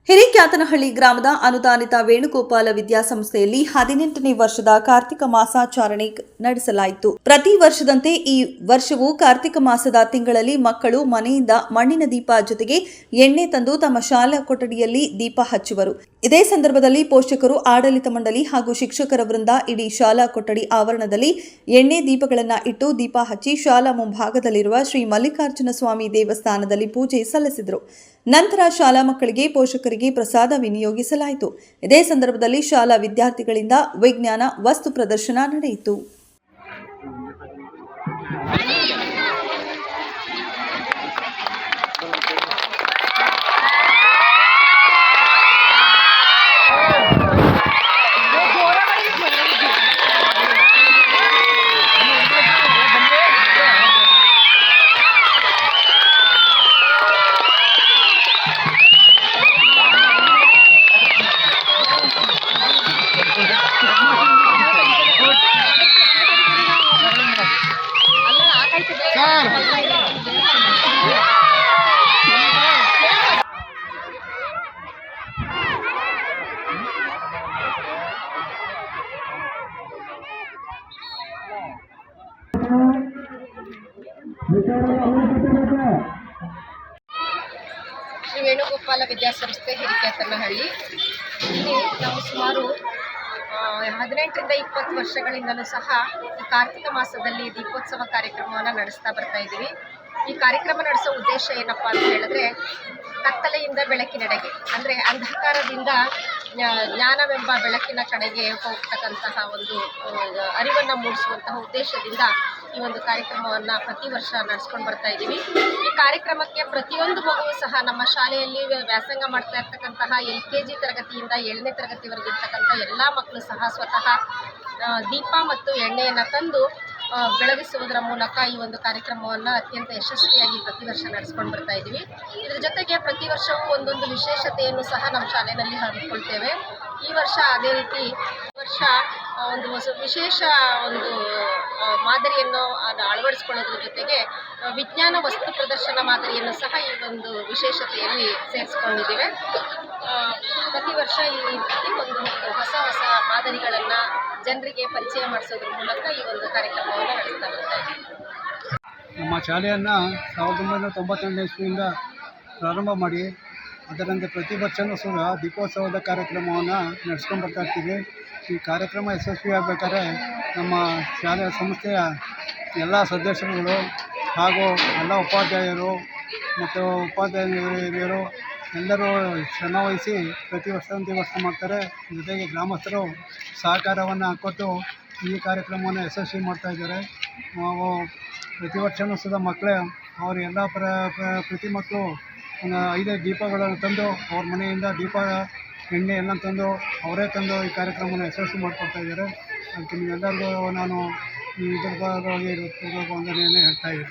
ಹಿರೇಕ್ಯಾತನಹಳ್ಳಿ ಗ್ರಾಮದ ಅನುದಾನಿತ ವೇಣುಗೋಪಾಲ ವಿದ್ಯಾಸಂಸ್ಥೆಯಲ್ಲಿ 18ನೇ ವರ್ಷದ ಕಾರ್ತಿಕ ಮಾಸಾಚರಣೆ ನಡೆಸಲಾಯಿತು. ಪ್ರತಿ ವರ್ಷದಂತೆ ಈ ವರ್ಷವೂ ಕಾರ್ತಿಕ ಮಾಸದ ತಿಂಗಳಲ್ಲಿ ಮಕ್ಕಳು ಮನೆಯಿಂದ ಮಣ್ಣಿನ ದೀಪ ಜೊತೆಗೆ ಎಣ್ಣೆ ತಂದು ತಮ್ಮ ಶಾಲಾ ಕೊಠಡಿಯಲ್ಲಿ ದೀಪ ಹಚ್ಚುವರು. ಇದೇ ಸಂದರ್ಭದಲ್ಲಿ ಪೋಷಕರು, ಆಡಳಿತ ಮಂಡಳಿ ಹಾಗೂ ಶಿಕ್ಷಕರ ವೃಂದ ಇಡೀ ಶಾಲಾ ಕೊಠಡಿ ಆವರಣದಲ್ಲಿ ಎಣ್ಣೆ ದೀಪಗಳನ್ನು ಇಟ್ಟು ದೀಪ ಹಚ್ಚಿ ಶಾಲಾ ಮುಂಭಾಗದಲ್ಲಿರುವ ಶ್ರೀ ಮಲ್ಲಿಕಾರ್ಜುನ ಸ್ವಾಮಿ ದೇವಸ್ಥಾನದಲ್ಲಿ ಪೂಜೆ ಸಲ್ಲಿಸಿದರು. ನಂತರ ಶಾಲಾ ಮಕ್ಕಳಿಗೆ, ಪೋಷಕರಿಗೆ ಪ್ರಸಾದ ವಿನಿಯೋಗಿಸಲಾಯಿತು. ಇದೇ ಸಂದರ್ಭದಲ್ಲಿ ಶಾಲಾ ವಿದ್ಯಾರ್ಥಿಗಳಿಂದ ವಿಜ್ಞಾನ ವಸ್ತು ಪ್ರದರ್ಶನ ನಡೆಯಿತು. ಶ್ರೀ ವೇಣುಗೋಪಾಲ ವಿದ್ಯಾಸಂಸ್ಥೆ ಹಿರೇಕ್ಯಾತನಹಳ್ಳಿ. ಇಲ್ಲಿ ನಾವು ಸುಮಾರು 18ರಿಂದ 20 ವರ್ಷಗಳಿಂದಲೂ ಸಹ ಈ ಕಾರ್ತಿಕ ಮಾಸದಲ್ಲಿ ದೀಪೋತ್ಸವ ಕಾರ್ಯಕ್ರಮವನ್ನು ನಡೆಸ್ತಾ ಬರ್ತಾ ಇದ್ದೀವಿ. ಈ ಕಾರ್ಯಕ್ರಮ ನಡೆಸೋ ಉದ್ದೇಶ ಏನಪ್ಪ ಅಂತ ಹೇಳಿದ್ರೆ, ಕತ್ತಲೆಯಿಂದ ಬೆಳಕಿನೆಡೆಗೆ, ಅಂದರೆ ಅಂಧಕಾರದಿಂದ ಜ್ಞಾನವೆಂಬ ಬೆಳಕಿನ ಕಡೆಗೆ ಹೋಗ್ತಕ್ಕಂತಹ ಒಂದು ಅರಿವನ್ನು ಮೂಡಿಸುವಂತಹ ಉದ್ದೇಶದಿಂದ ಈ ಒಂದು ಕಾರ್ಯಕ್ರಮವನ್ನು ಪ್ರತಿ ವರ್ಷ ನಡೆಸ್ಕೊಂಡು ಬರ್ತಾ ಇದ್ದೀವಿ. ಈ ಕಾರ್ಯಕ್ರಮಕ್ಕೆ ಪ್ರತಿಯೊಂದು ಮಗುವು ಸಹ ನಮ್ಮ ಶಾಲೆಯಲ್ಲಿ ವ್ಯಾಸಂಗ ಮಾಡ್ತಾ ಇರ್ತಕ್ಕಂತಹ LKG ತರಗತಿಯಿಂದ 7ನೇ ತರಗತಿವರೆಗೂ ಇರ್ತಕ್ಕಂಥ ಎಲ್ಲ ಮಕ್ಕಳು ಸಹ ಸ್ವತಃ ದೀಪ ಮತ್ತು ಎಣ್ಣೆಯನ್ನು ತಂದು ಬೆಳಗಿಸುವುದರ ಮೂಲಕ ಈ ಒಂದು ಕಾರ್ಯಕ್ರಮವನ್ನು ಅತ್ಯಂತ ಯಶಸ್ವಿಯಾಗಿ ಪ್ರತಿ ವರ್ಷ ನಡೆಸ್ಕೊಂಡು ಬರ್ತಾ ಇದ್ದೀವಿ. ಇದರ ಜೊತೆಗೆ ಪ್ರತಿ ವರ್ಷವೂ ಒಂದೊಂದು ವಿಶೇಷತೆಯನ್ನು ಸಹ ನಮ್ಮ ಶಾಲೆಯಲ್ಲಿ ಹಮ್ಮಿಕೊಳ್ತೇವೆ. ಈ ವರ್ಷ ಅದೇ ರೀತಿ ವರ್ಷ ಒಂದು ವಿಶೇಷ ಒಂದು ಮಾದರಿಯನ್ನು ಅಳವಡಿಸ್ಕೊಳ್ಳೋದ್ರ ಜೊತೆಗೆ ವಿಜ್ಞಾನ ವಸ್ತು ಪ್ರದರ್ಶನ ಮಾದರಿಯನ್ನು ಸಹ ಈ ಒಂದು ವಿಶೇಷತೆಯಲ್ಲಿ ಸೇರಿಸ್ಕೊಂಡಿದ್ದೇವೆ. ಪ್ರತಿ ವರ್ಷ ಈ ರೀತಿ ಒಂದು ಹೊಸ ಮಾದರಿಗಳನ್ನು ಜನರಿಗೆ ಪರಿಚಯ ಮಾಡಿಸೋದ್ರ ಮೂಲಕ ಈ ಒಂದು ಕಾರ್ಯಕ್ರಮವನ್ನು ನಡೆಸ್ತಾ ಬರ್ತಾ ಇದ್ದೀವಿ. ನಮ್ಮ ಶಾಲೆಯನ್ನು 1998ನೇ ಇಸ್ವಿಯಿಂದ ಪ್ರಾರಂಭ ಮಾಡಿ ಅದರಂತೆ ಪ್ರತಿ ವರ್ಷವೂ ಸಹ ದೀಪೋತ್ಸವದ ಕಾರ್ಯಕ್ರಮವನ್ನು ನಡೆಸ್ಕೊಂಡು ಬರ್ತಾ ಇರ್ತೀವಿ. ಈ ಕಾರ್ಯಕ್ರಮ ಯಶಸ್ವಿಯಾಗಬೇಕಾದ್ರೆ ನಮ್ಮ ಶಾಲೆಯ ಸಂಸ್ಥೆಯ ಎಲ್ಲ ಸದಸ್ಯರುಗಳು ಹಾಗೂ ಎಲ್ಲ ಉಪಾಧ್ಯಾಯರು ಮತ್ತು ಉಪಾಧ್ಯಾಯರು ಎಲ್ಲರೂ ಶ್ರಮವಹಿಸಿ ಪ್ರತಿ ವರ್ಷ ಮಾಡ್ತಾರೆ. ಜೊತೆಗೆ ಗ್ರಾಮಸ್ಥರು ಸಹಕಾರವನ್ನು ಕೊಟ್ಟು ಈ ಕಾರ್ಯಕ್ರಮವನ್ನು ಯಶಸ್ವಿ ಮಾಡ್ತಾಯಿದ್ದಾರೆ. ನಾವು ಪ್ರತಿ ವರ್ಷವೂ ಸಹ ಮಕ್ಕಳೇ ಅವರು ಎಲ್ಲ ಪ್ರತಿ ಮಕ್ಕಳು 5 ದೀಪಗಳನ್ನು ತಂದು ಅವ್ರ ಮನೆಯಿಂದ ದೀಪ, ಎಣ್ಣೆ ಎಲ್ಲ ತಂದು ಅವರೇ ತಂದು ಈ ಕಾರ್ಯಕ್ರಮವನ್ನು ಯಶಸ್ವಿ ಮಾಡಿಕೊಡ್ತಾಯಿದ್ದಾರೆ. ಅದಕ್ಕೆ ನೀವೆಲ್ಲರಿಗೂ ನಾನು ಈ ಇದ್ರ ವಂದನೆಯನ್ನು ಹೇಳ್ತಾ ಇದ್ದೀನಿ.